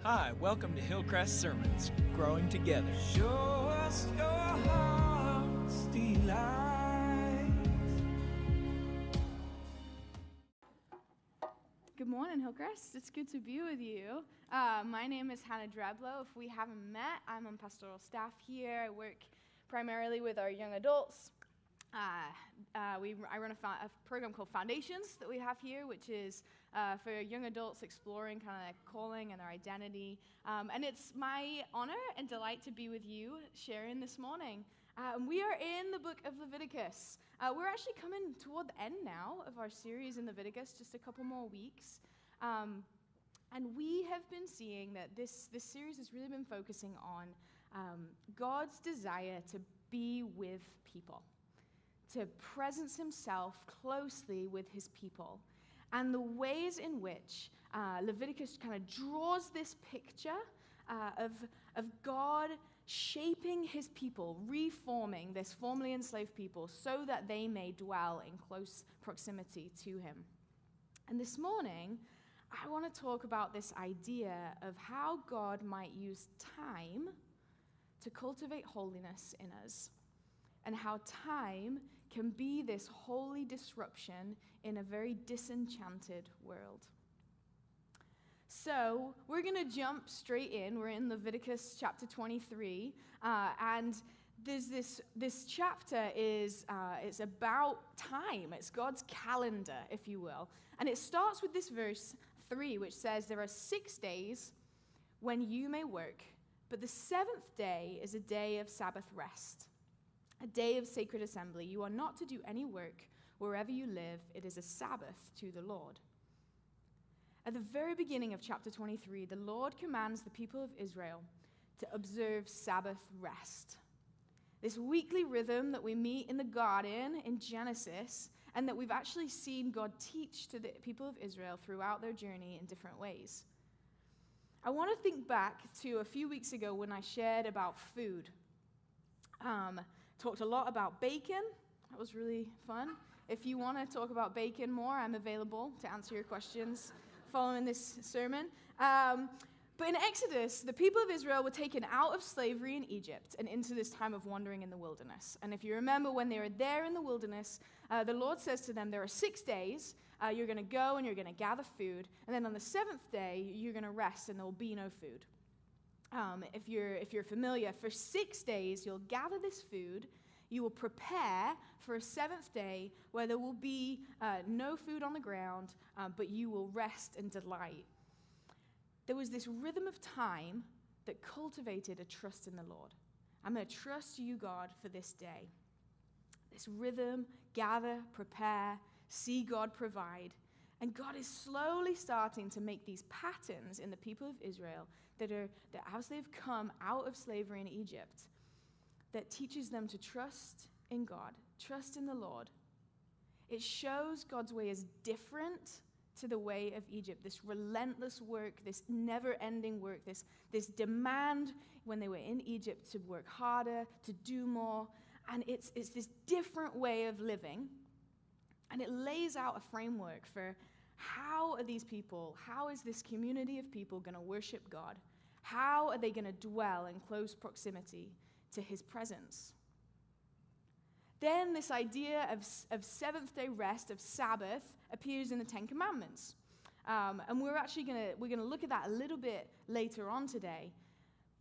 Hi, welcome to Hillcrest Sermons, growing together. Show us your heart's delight. Good morning, Hillcrest. It's good to be with you. My name is Hannah Dreblow. If we haven't met, I'm on pastoral staff here. I work primarily with our young adults. I run a program called Foundations that we have here, which is for young adults exploring kind of their calling and their identity. And it's my honor and delight to be with you sharing this morning. We are in the book of Leviticus. We're actually coming toward the end now of our series in Leviticus, just a couple more weeks. And we have been seeing that this series has really been focusing on God's desire to be with people, to presence himself closely with his people, and the ways in which Leviticus kind of draws this picture of God shaping his people, reforming this formerly enslaved people so that they may dwell in close proximity to him. And this morning, I want to talk about this idea of how God might use time to cultivate holiness in us, and how time can be this holy disruption in a very disenchanted world. So we're going to jump straight in. We're in Leviticus chapter 23, and there's this chapter is it's about time. It's God's calendar, if you will. And it starts with this verse 3, which says, "There are 6 days when you may work, but the seventh day is a day of Sabbath rest, a day of sacred assembly. You are not to do any work wherever you live. It is a Sabbath to the Lord." At the very beginning of chapter 23, the Lord commands the people of Israel to observe Sabbath rest. This weekly rhythm that we meet in the garden in Genesis, and that we've actually seen God teach to the people of Israel throughout their journey in different ways. I want to think back to a few weeks ago when I shared about food. Talked a lot about bacon. That was really fun. If you want to talk about bacon more, I'm available to answer your questions following this sermon. But in Exodus, the people of Israel were taken out of slavery in Egypt and into this time of wandering in the wilderness. And if you remember, when they were there in the wilderness, the Lord says to them, there are 6 days. You're going to go and you're going to gather food. And then on the 7th day, you're going to rest and there will be no food. If you're familiar, for 6 days, you'll gather this food. You will prepare for a 7th day where there will be no food on the ground, but you will rest and delight. There was this rhythm of time that cultivated a trust in the Lord. I'm going to trust you, God, for this day. This rhythm, gather, prepare, see God provide. And God is slowly starting to make these patterns in the people of Israel that as they've come out of slavery in Egypt, that teaches them to trust in God, trust in the Lord. It shows God's way is different to the way of Egypt, this relentless work, this never-ending work, this demand when they were in Egypt to work harder, to do more. And it's this different way of living. And it lays out a framework for how are these people, how is this community of people going to worship God? How are they going to dwell in close proximity to his presence? Then this idea of seventh-day rest, of Sabbath, appears in the Ten Commandments. And we're going to look at that a little bit later on today.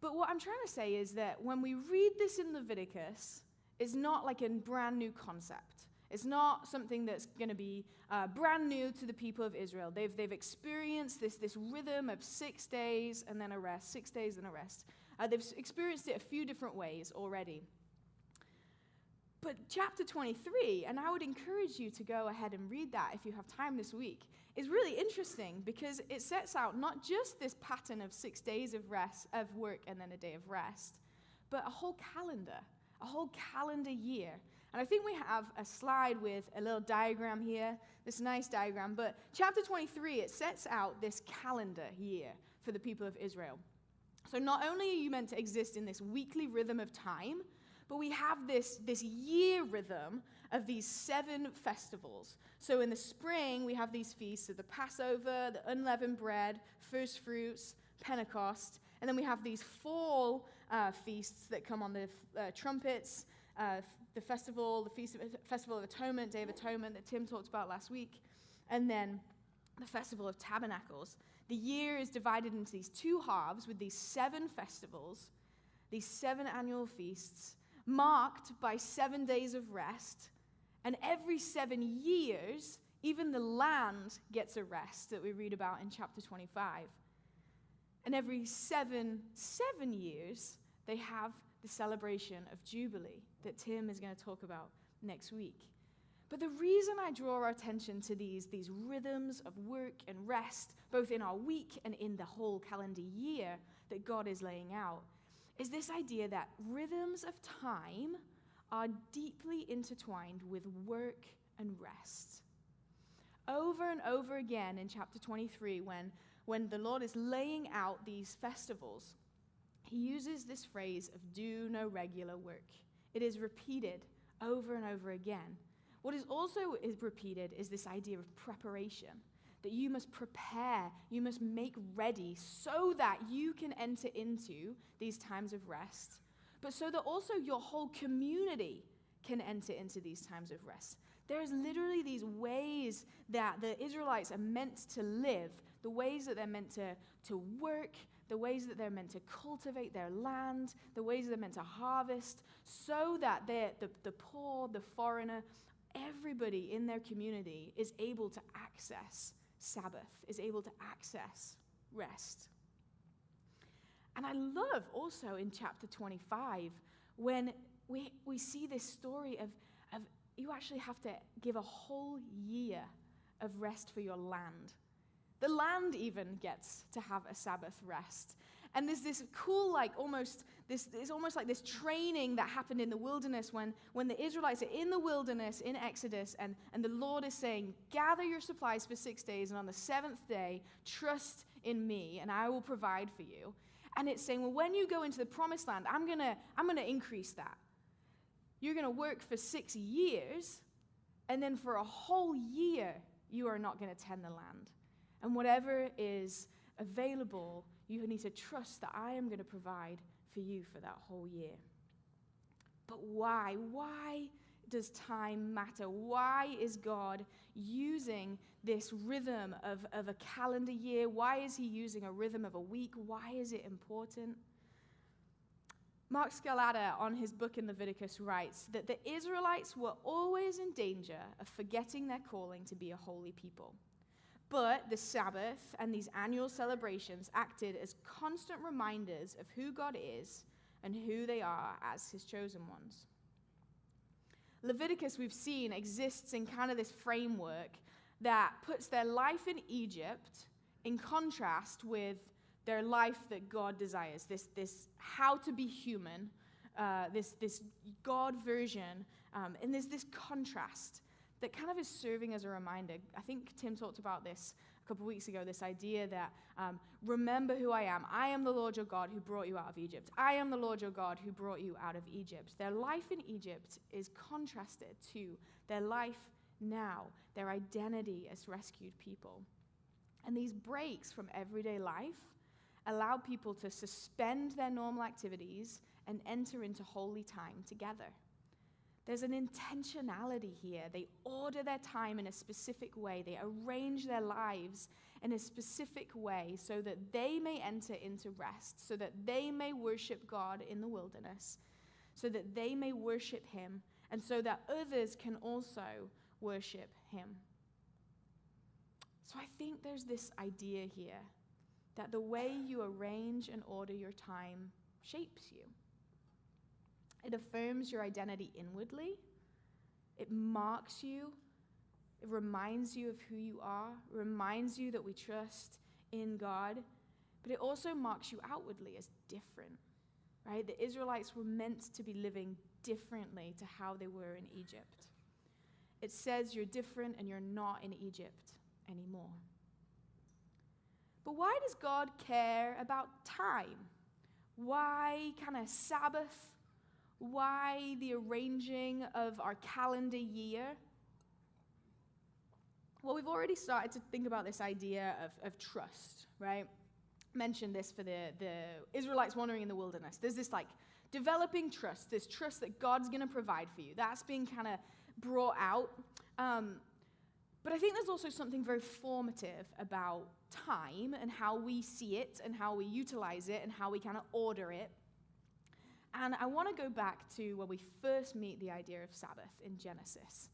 But what I'm trying to say is that when we read this in Leviticus, it's not like a brand new concept. It's not something that's going to be brand new to the people of Israel. They've experienced this rhythm of 6 days and then a rest, 6 days and a rest. They've experienced it a few different ways already. But chapter 23, and I would encourage you to go ahead and read that if you have time this week, is really interesting because it sets out not just this pattern of 6 days of rest, of work and then a day of rest, but a whole calendar year. And I think we have a slide with a little diagram here, this nice diagram. But chapter 23, it sets out this calendar year for the people of Israel. So not only are you meant to exist in this weekly rhythm of time, but we have this year rhythm of these 7 festivals. So in the spring, we have these feasts of the Passover, the unleavened bread, first fruits, Pentecost. And then we have these fall feasts that come on the trumpets, the festival of Atonement, Day of Atonement that Tim talked about last week, and then the Festival of Tabernacles. The year is divided into these two halves with these 7 festivals, these 7 annual feasts, marked by 7 days of rest. And every 7 years, even the land gets a rest that we read about in chapter 25. And every seven years, they have the celebration of Jubilee that Tim is going to talk about next week. But the reason I draw our attention to these rhythms of work and rest, both in our week and in the whole calendar year that God is laying out, is this idea that rhythms of time are deeply intertwined with work and rest. Over and over again in chapter 23, when the Lord is laying out these festivals, he uses this phrase of do no regular work. It is repeated over and over again. What is also repeated is this idea of preparation, that you must prepare, you must make ready so that you can enter into these times of rest, but so that also your whole community can enter into these times of rest. There's literally these ways that the Israelites are meant to live, the ways that they're meant to work, the ways that they're meant to cultivate their land, the ways that they're meant to harvest, so that the poor, the foreigner, everybody in their community is able to access Sabbath, is able to access rest. And I love also in chapter 25 when we see this story of you actually have to give a whole year of rest for your land. The land even gets to have a Sabbath rest. And there's this cool, almost like this training that happened in the wilderness when the Israelites are in the wilderness in Exodus, and the Lord is saying, gather your supplies for 6 days, and on the 7th day, trust in me, and I will provide for you. And it's saying, well, when you go into the promised land, I'm gonna increase that. You're gonna work for 6 years, and then for a whole year, you are not gonna tend the land. And whatever is available, you need to trust that I am going to provide for you for that whole year. But why? Why does time matter? Why is God using this rhythm of a calendar year? Why is he using a rhythm of a week? Why is it important? Mark Scalata, on his book in Leviticus, writes that the Israelites were always in danger of forgetting their calling to be a holy people. But the Sabbath and these annual celebrations acted as constant reminders of who God is and who they are as his chosen ones. Leviticus, we've seen, exists in kind of this framework that puts their life in Egypt in contrast with their life that God desires, this how to be human, this God version, and there's this contrast that kind of is serving as a reminder. I think Tim talked about this a couple of weeks ago, this idea that remember who I am. I am the Lord your God who brought you out of Egypt. I am the Lord your God who brought you out of Egypt. Their life in Egypt is contrasted to their life now, their identity as rescued people. And these breaks from everyday life allow people to suspend their normal activities and enter into holy time together. There's an intentionality here. They order their time in a specific way. They arrange their lives in a specific way so that they may enter into rest, so that they may worship God in the wilderness, so that they may worship him, and so that others can also worship him. So I think there's this idea here that the way you arrange and order your time shapes you. It affirms your identity inwardly. It marks you. It reminds you of who you are. It reminds you that we trust in God. But it also marks you outwardly as different, right? The Israelites were meant to be living differently to how they were in Egypt. It says you're different and you're not in Egypt anymore. But why does God care about time? Why kind of Sabbath? Why the arranging of our calendar year? Well, we've already started to think about this idea of trust, right? mentioned this for the Israelites wandering in the wilderness. There's this like developing trust, this trust that God's going to provide for you. That's being kind of brought out. But I think there's also something very formative about time and how we see it and how we utilize it and how we kind of order it. And I want to go back to where we first meet the idea of Sabbath in Genesis.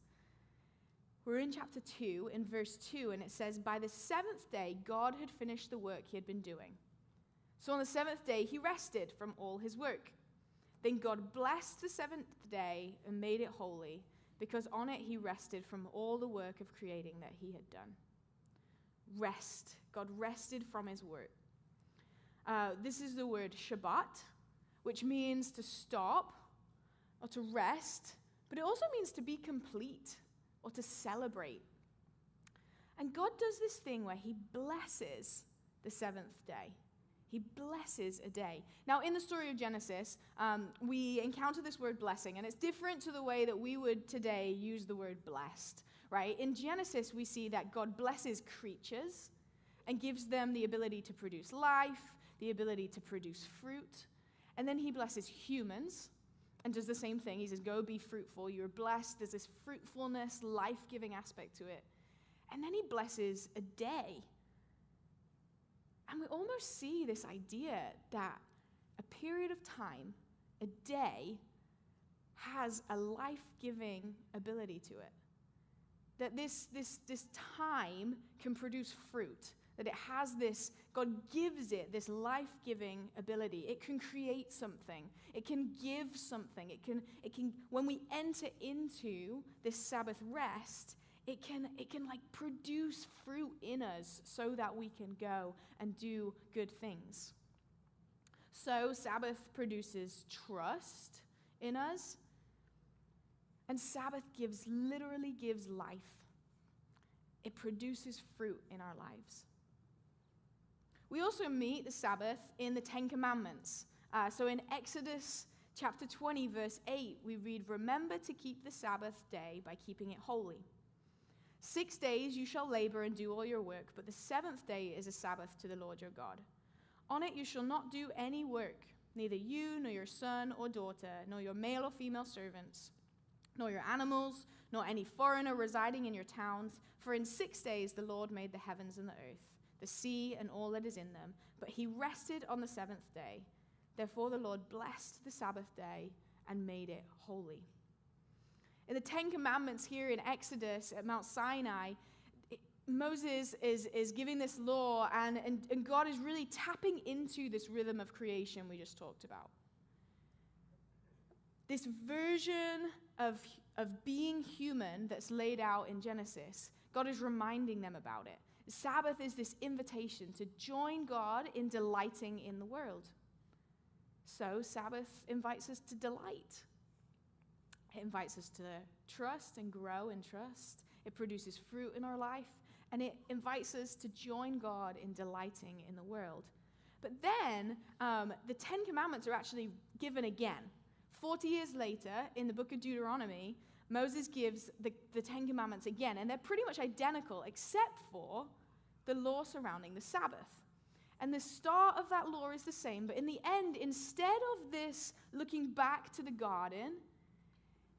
We're in chapter 2, in verse 2, and it says, "By the seventh day, God had finished the work he had been doing. So on the seventh day, he rested from all his work. Then God blessed the seventh day and made it holy, because on it he rested from all the work of creating that he had done." Rest. God rested from his work. This is the word Shabbat, which means to stop or to rest, but it also means to be complete or to celebrate. And God does this thing where he blesses the seventh day. He blesses a day. Now, in the story of Genesis, we encounter this word blessing, and it's different to the way that we would today use the word blessed, right? In Genesis, we see that God blesses creatures and gives them the ability to produce life, the ability to produce fruit. And then he blesses humans and does the same thing. He says, go be fruitful. You're blessed. There's this fruitfulness, life-giving aspect to it. And then he blesses a day. And we almost see this idea that a period of time, a day, has a life-giving ability to it. That this time can produce fruit. That it has this, God gives it this life-giving ability. It can create something. It can give something. It can when we enter into this Sabbath rest, it can like produce fruit in us so that we can go and do good things. So Sabbath produces trust in us, and Sabbath literally gives life. It produces fruit in our lives. We also meet the Sabbath in the Ten Commandments. So in Exodus chapter 20, verse 8, we read, "Remember to keep the Sabbath day by keeping it holy. 6 days you shall labor and do all your work, but the seventh day is a Sabbath to the Lord your God. On it you shall not do any work, neither you, nor your son or daughter, nor your male or female servants, nor your animals, nor any foreigner residing in your towns. For in 6 days the Lord made the heavens and the earth, the sea and all that is in them, but he rested on the seventh day. Therefore the Lord blessed the Sabbath day and made it holy." In the Ten Commandments here in Exodus at Mount Sinai, Moses is giving this law, and God is really tapping into this rhythm of creation we just talked about. This version of being human that's laid out in Genesis, God is reminding them about it. Sabbath is this invitation to join God in delighting in the world. So Sabbath invites us to delight. It invites us to trust and grow in trust. It produces fruit in our life, and it invites us to join God in delighting in the world. But then the Ten Commandments are actually given again. 40 years later, in the book of Deuteronomy, Moses gives the Ten Commandments again, and they're pretty much identical except for the law surrounding the Sabbath. And the start of that law is the same, but in the end, instead of this looking back to the garden,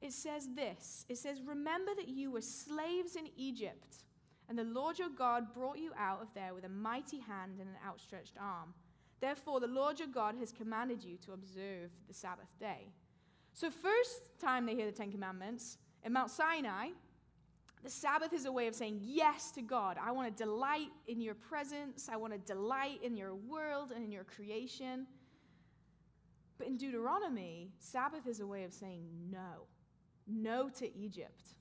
it says this. It says, "Remember that you were slaves in Egypt, and the Lord your God brought you out of there with a mighty hand and an outstretched arm. Therefore, the Lord your God has commanded you to observe the Sabbath day." So first time they hear the Ten Commandments, in Mount Sinai, the Sabbath is a way of saying yes to God. I want to delight in your presence. I want to delight in your world and in your creation. But in Deuteronomy, Sabbath is a way of saying no. No to Egypt.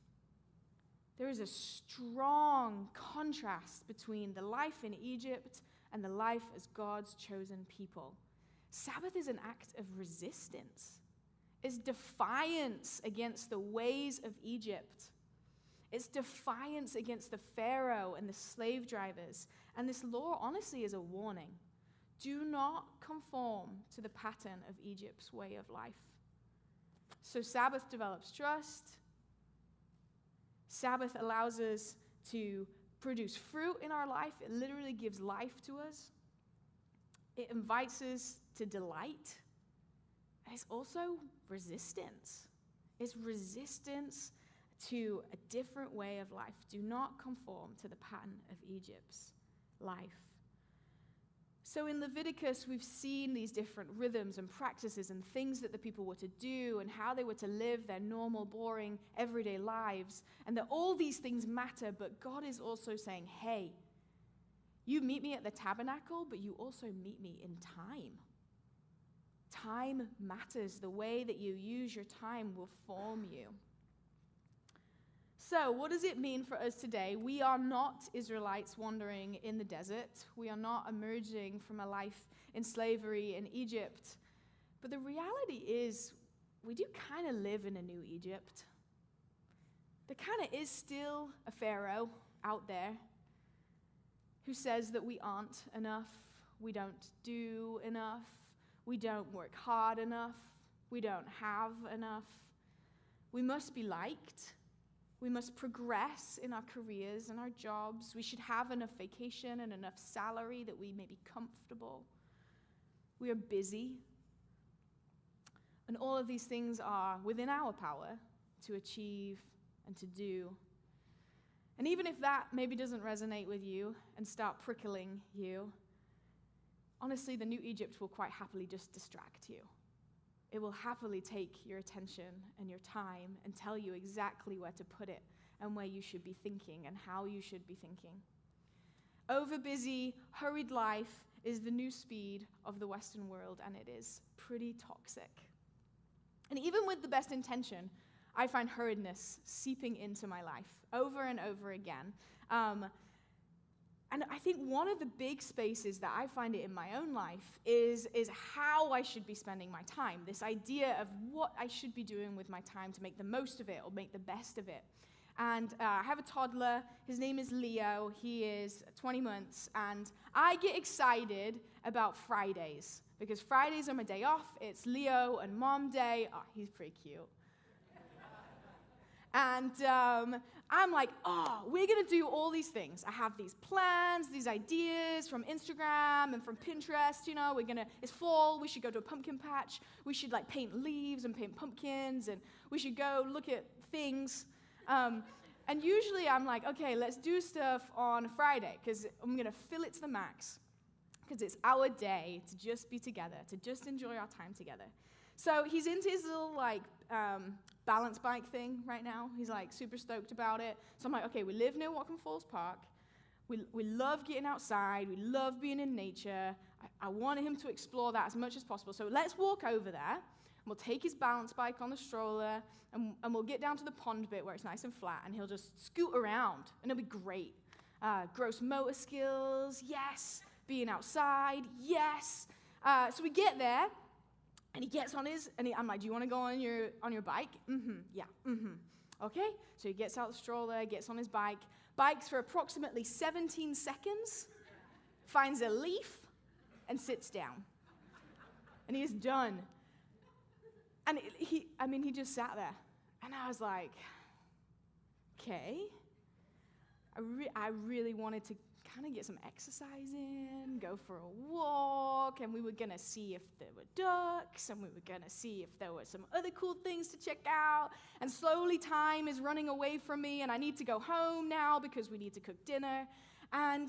There is a strong contrast between the life in Egypt and the life as God's chosen people. Sabbath is an act of resistance. It's defiance against the ways of Egypt. It's defiance against the Pharaoh and the slave drivers. And this law, honestly, is a warning. Do not conform to the pattern of Egypt's way of life. So Sabbath develops trust. Sabbath allows us to produce fruit in our life. It literally gives life to us. It invites us to delight. And it's also resistance. It's resistance to a different way of life. Do not conform to the pattern of Egypt's life. So in Leviticus, we've seen these different rhythms and practices and things that the people were to do and how they were to live their normal, boring, everyday lives, and that all these things matter, but God is also saying, hey, you meet me at the tabernacle, but you also meet me in time. Time matters. The way that you use your time will form you. So, what does it mean for us today? We are not Israelites wandering in the desert. We are not emerging from a life in slavery in Egypt. But the reality is, we do kind of live in a new Egypt. There kind of is still a Pharaoh out there who says that we aren't enough, we don't do enough, we don't work hard enough, we don't have enough. We must be liked. We must progress in our careers and our jobs. We should have enough vacation and enough salary that we may be comfortable. We are busy. And all of these things are within our power to achieve and to do. And even if that maybe doesn't resonate with you and start prickling you, honestly, the new Egypt will quite happily just distract you. It will happily take your attention and your time and tell you exactly where to put it and where you should be thinking and how you should be thinking. Overbusy, hurried life is the new speed of the Western world, and it is pretty toxic. And even with the best intention, I find hurriedness seeping into my life over and over again. And I think one of the big spaces that I find it in my own life is how I should be spending my time. This idea of what I should be doing with my time to make the most of it or make the best of it. And I have a toddler. His name is Leo. He is 20 months. And I get excited about Fridays because Fridays are my day off. It's Leo and Mom Day. Oh, he's pretty cute. And I'm like, we're going to do all these things. I have these plans, these ideas from Instagram and from Pinterest. You know, it's fall. We should go to a pumpkin patch. We should paint leaves and paint pumpkins. And we should go look at things. And usually I'm like, okay, let's do stuff on Friday because I'm going to fill it to the max because it's our day to just be together, to just enjoy our time together. So he's into his little balance bike thing right now. He's super stoked about it. So I'm like, okay, we live near Watcombe Falls Park. We love getting outside. We love being in nature. I want him to explore that as much as possible. So let's walk over there. We'll take his balance bike on the stroller, and we'll get down to the pond bit where it's nice and flat, and he'll just scoot around, and it'll be great. Gross motor skills, yes. Being outside, yes. So we get there. And he gets on I'm like, do you want to go on your bike? Yeah, Okay, so he gets out the stroller, gets on his bike, bikes for approximately 17 seconds, finds a leaf, and sits down. And he is done. And he just sat there. And I was like, okay. I really wanted to kind of get some exercise in, go for a walk, and we were going to see if there were ducks, and we were going to see if there were some other cool things to check out, and slowly time is running away from me, and I need to go home now because we need to cook dinner, and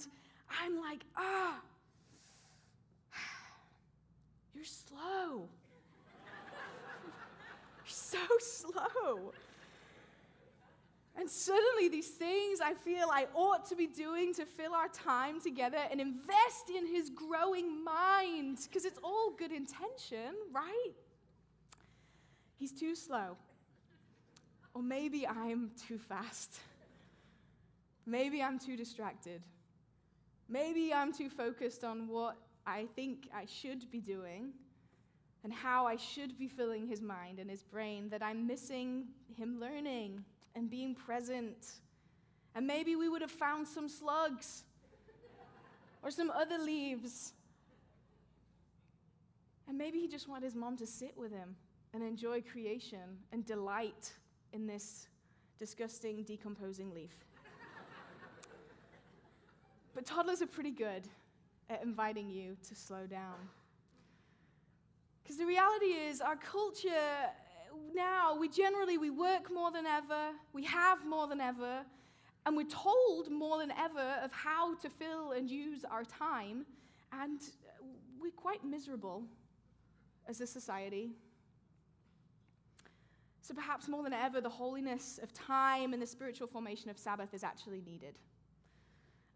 I'm like, you're slow. You're so slow. And suddenly these things I feel I ought to be doing to fill our time together and invest in his growing mind, because it's all good intention, right? He's too slow. Or maybe I'm too fast. Maybe I'm too distracted. Maybe I'm too focused on what I think I should be doing and how I should be filling his mind and his brain that I'm missing him learning and being present. And maybe we would have found some slugs or some other leaves. And maybe he just wanted his mom to sit with him and enjoy creation and delight in this disgusting, decomposing leaf. But toddlers are pretty good at inviting you to slow down. Because the reality is, our culture now, we work more than ever, we have more than ever, and we're told more than ever of how to fill and use our time, and we're quite miserable as a society. So perhaps more than ever, the holiness of time and the spiritual formation of Sabbath is actually needed.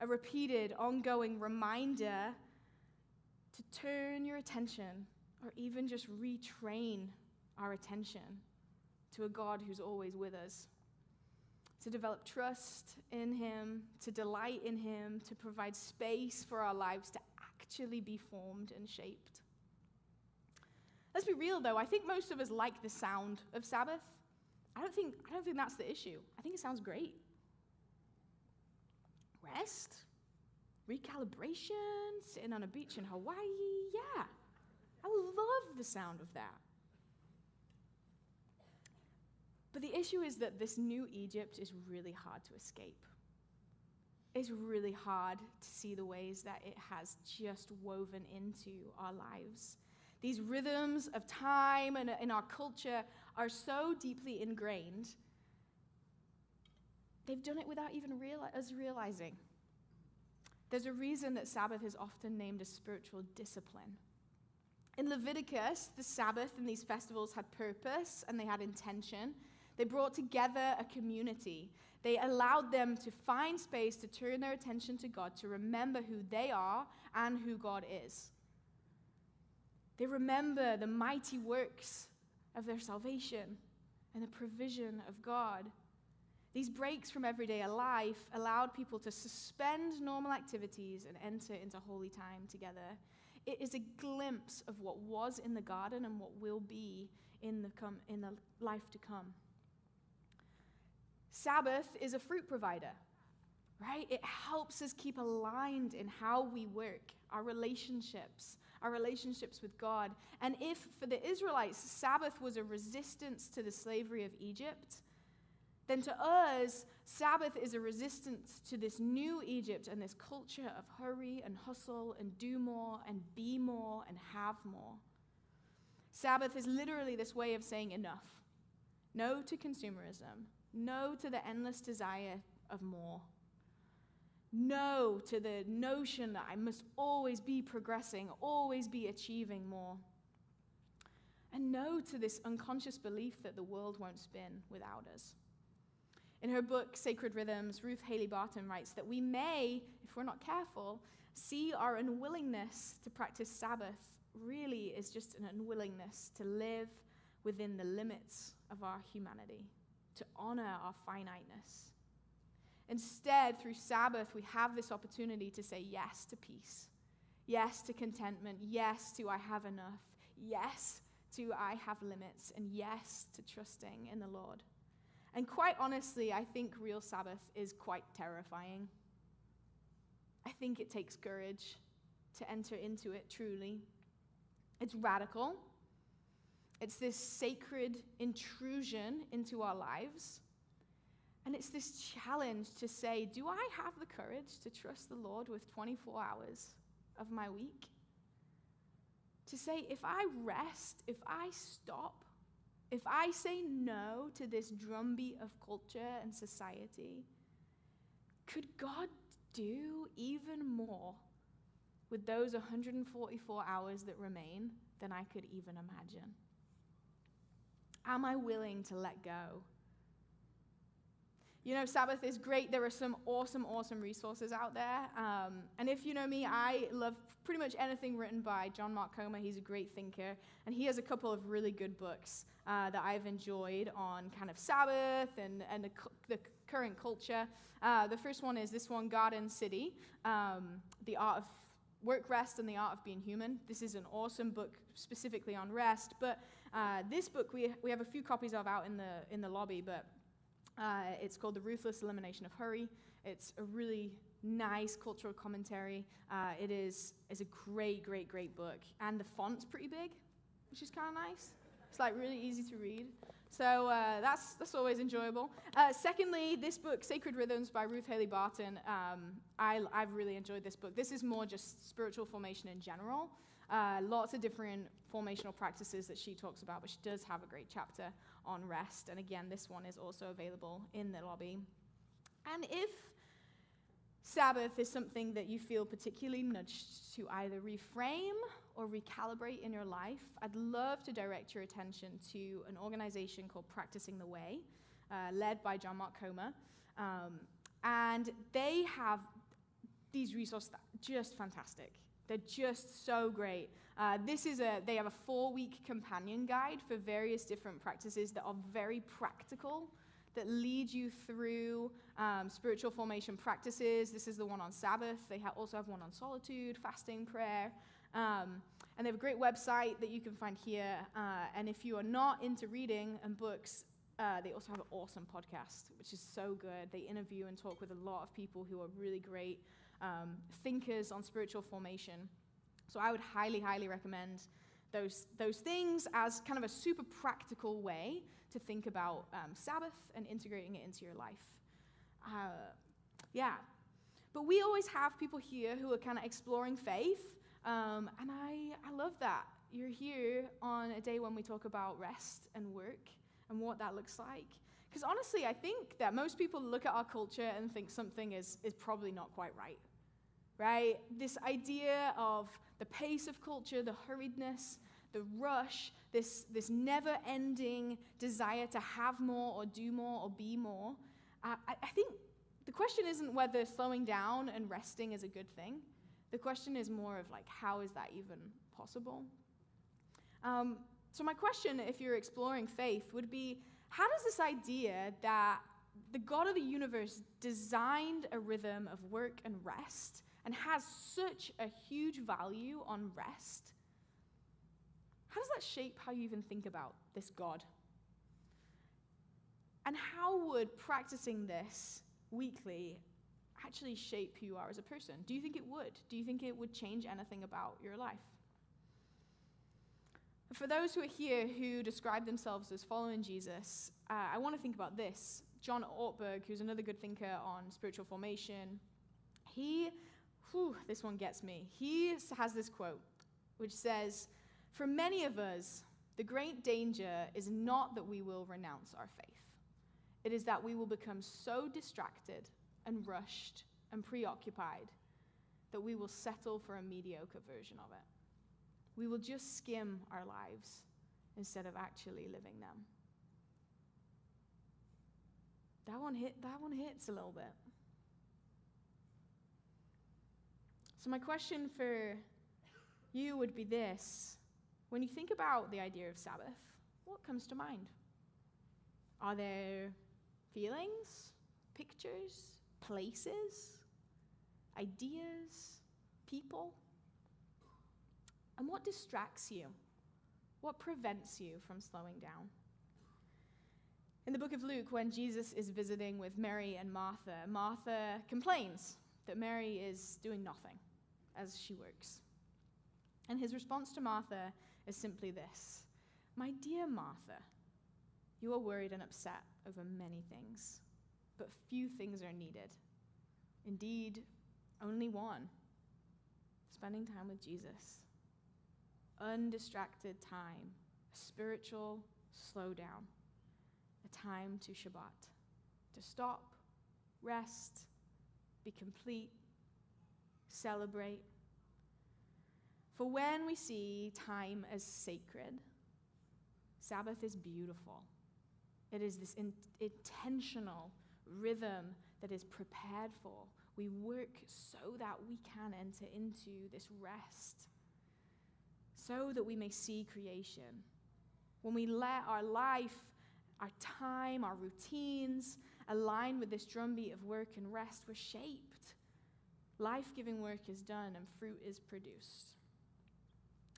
A repeated, ongoing reminder to turn your attention, or even just retrain our attention to a God who's always with us. To develop trust in him, to delight in him, to provide space for our lives to actually be formed and shaped. Let's be real though, I think most of us like the sound of Sabbath. I don't think that's the issue. I think it sounds great. Rest, recalibration, sitting on a beach in Hawaii, yeah. I love the sound of that. But the issue is that this new Egypt is really hard to escape. It's really hard to see the ways that it has just woven into our lives. These rhythms of time and in our culture are so deeply ingrained, they've done it without even us realizing. There's a reason that Sabbath is often named a spiritual discipline. In Leviticus, the Sabbath and these festivals had purpose and they had intention. They brought together a community. They allowed them to find space to turn their attention to God, to remember who they are and who God is. They remember the mighty works of their salvation and the provision of God. These breaks from everyday life allowed people to suspend normal activities and enter into holy time together. It is a glimpse of what was in the garden and what will be in the life to come. Sabbath is a fruit provider, right? It helps us keep aligned in how we work, our relationships with God. And if, for the Israelites, Sabbath was a resistance to the slavery of Egypt, then to us, Sabbath is a resistance to this new Egypt and this culture of hurry and hustle and do more and be more and have more. Sabbath is literally this way of saying enough. No to consumerism. No to the endless desire of more. No to the notion that I must always be progressing, always be achieving more. And no to this unconscious belief that the world won't spin without us. In her book, Sacred Rhythms, Ruth Haley Barton writes that we may, if we're not careful, see our unwillingness to practice Sabbath really is just an unwillingness to live within the limits of our humanity, to honor our finiteness. Instead, through Sabbath, we have this opportunity to say yes to peace, yes to contentment, yes to I have enough, yes to I have limits, and yes to trusting in the Lord. And quite honestly, I think real Sabbath is quite terrifying. I think it takes courage to enter into it truly. It's radical. It's this sacred intrusion into our lives. And it's this challenge to say, do I have the courage to trust the Lord with 24 hours of my week? To say, if I rest, if I stop, if I say no to this drumbeat of culture and society, could God do even more with those 144 hours that remain than I could even imagine? Am I willing to let go? You know, Sabbath is great. There are some awesome resources out there. And if you know me, I love pretty much anything written by John Mark Comer. He's a great thinker. And he has a couple of really good books that I've enjoyed on kind of Sabbath and the current culture. The first one is this one, Garden City, The Art of Work, Rest, and the Art of Being Human. This is an awesome book specifically on rest. But this book we have a few copies of out in the lobby, but it's called The Ruthless Elimination of Hurry. It's a really nice cultural commentary. It's a great book. And the font's pretty big, which is kind of nice. It's like really easy to read. So that's always enjoyable. Secondly, this book, Sacred Rhythms by Ruth Haley Barton, I've really enjoyed this book. This is more just spiritual formation in general. Lots of different formational practices that she talks about, but she does have a great chapter on rest. And again, this one is also available in the lobby. And if Sabbath is something that you feel particularly nudged to either reframe or recalibrate in your life, I'd love to direct your attention to an organization called Practicing the Way, led by John Mark Comer. And they have these resources that are just fantastic. They're just so great. They have a 4-week companion guide for various different practices that are very practical, that lead you through spiritual formation practices. This is the one on Sabbath. They also have one on solitude, fasting, prayer. And they have a great website that you can find here. And if you are not into reading and books, they also have an awesome podcast, which is so good. They interview and talk with a lot of people who are really great thinkers on spiritual formation. So I would highly, highly recommend those things as kind of a super practical way to think about Sabbath and integrating it into your life. But we always have people here who are kind of exploring faith, and I love that. You're here on a day when we talk about rest and work and what that looks like. Because honestly, I think that most people look at our culture and think something is probably not quite right? This idea of the pace of culture, the hurriedness, the rush, this never-ending desire to have more or do more or be more. I think the question isn't whether slowing down and resting is a good thing. The question is more of like, how is that even possible? So my question, if you're exploring faith, would be, how does this idea that the God of the universe designed a rhythm of work and rest and has such a huge value on rest, how does that shape how you even think about this God? And how would practicing this weekly actually shape who you are as a person? Do you think it would? Do you think it would change anything about your life? For those who are here who describe themselves as following Jesus, I want to think about this. John Ortberg, who's another good thinker on spiritual formation, this one gets me. He has this quote, which says, "For many of us, the great danger is not that we will renounce our faith. It is that we will become so distracted and rushed and preoccupied that we will settle for a mediocre version of it. We will just skim our lives instead of actually living them." That one hits a little bit. So my question for you would be this. When you think about the idea of Sabbath, what comes to mind? Are there feelings, pictures, places, ideas, people? And what distracts you? What prevents you from slowing down? In the book of Luke, when Jesus is visiting with Mary and Martha, Martha complains that Mary is doing nothing as she works. And his response to Martha is simply this: "My dear Martha, you are worried and upset over many things, but few things are needed. Indeed, only one: spending time with Jesus. Undistracted time, a spiritual slowdown, a time to Shabbat, to stop, rest, be complete, celebrate. For when we see time as sacred, Sabbath is beautiful. It is this intentional rhythm that is prepared for. We work so that we can enter into this rest, so that we may see creation. When we let our life, our time, our routines align with this drumbeat of work and rest, we're shaped. Life-giving work is done and fruit is produced.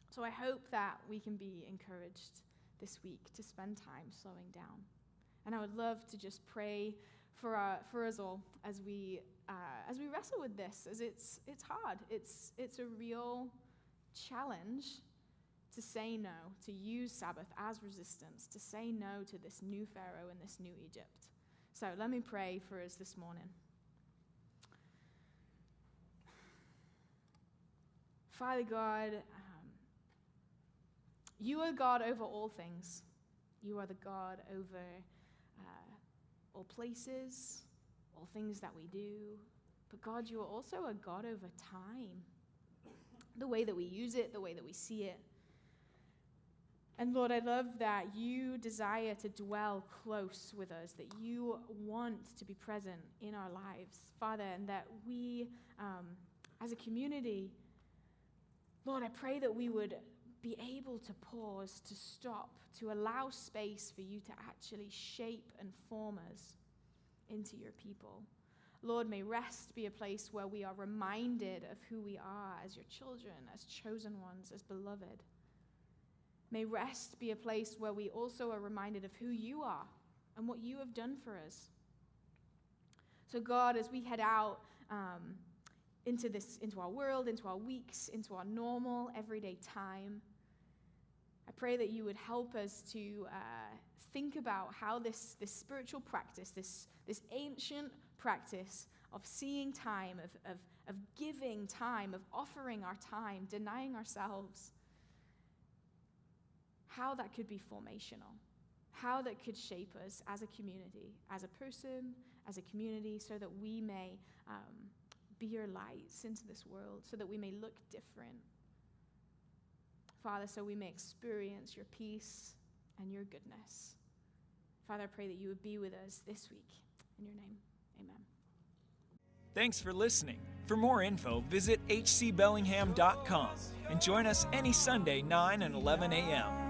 So I hope that we can be encouraged this week to spend time slowing down. And I would love to just pray for us all as we wrestle with this, as it's hard. It's a real challenge to say no, to use Sabbath as resistance, to say no to this new Pharaoh and this new Egypt. So let me pray for us this morning. Father God, you are God over all things. You are the God over all places, all things that we do. But God, you are also a God over time. The way that we use it, the way that we see it. And Lord, I love that you desire to dwell close with us, that you want to be present in our lives, Father, and that we, as a community, Lord, I pray that we would be able to pause, to stop, to allow space for you to actually shape and form us into your people. Lord, may rest be a place where we are reminded of who we are as your children, as chosen ones, as beloved. May rest be a place where we also are reminded of who you are and what you have done for us. So God, as we head out into our world, into our weeks, into our normal, everyday time, I pray that you would help us to think about how this spiritual practice, this ancient practice of seeing time, of giving time, of offering our time, denying ourselves, how that could be formational, how that could shape us as a community, as a person, as a community, so that we may be your lights into this world, so that we may look different. Father, so we may experience your peace and your goodness. Father, I pray that you would be with us this week. In your name, amen. Thanks for listening. For more info, visit hcbellingham.com and join us any Sunday, 9 and 11 a.m.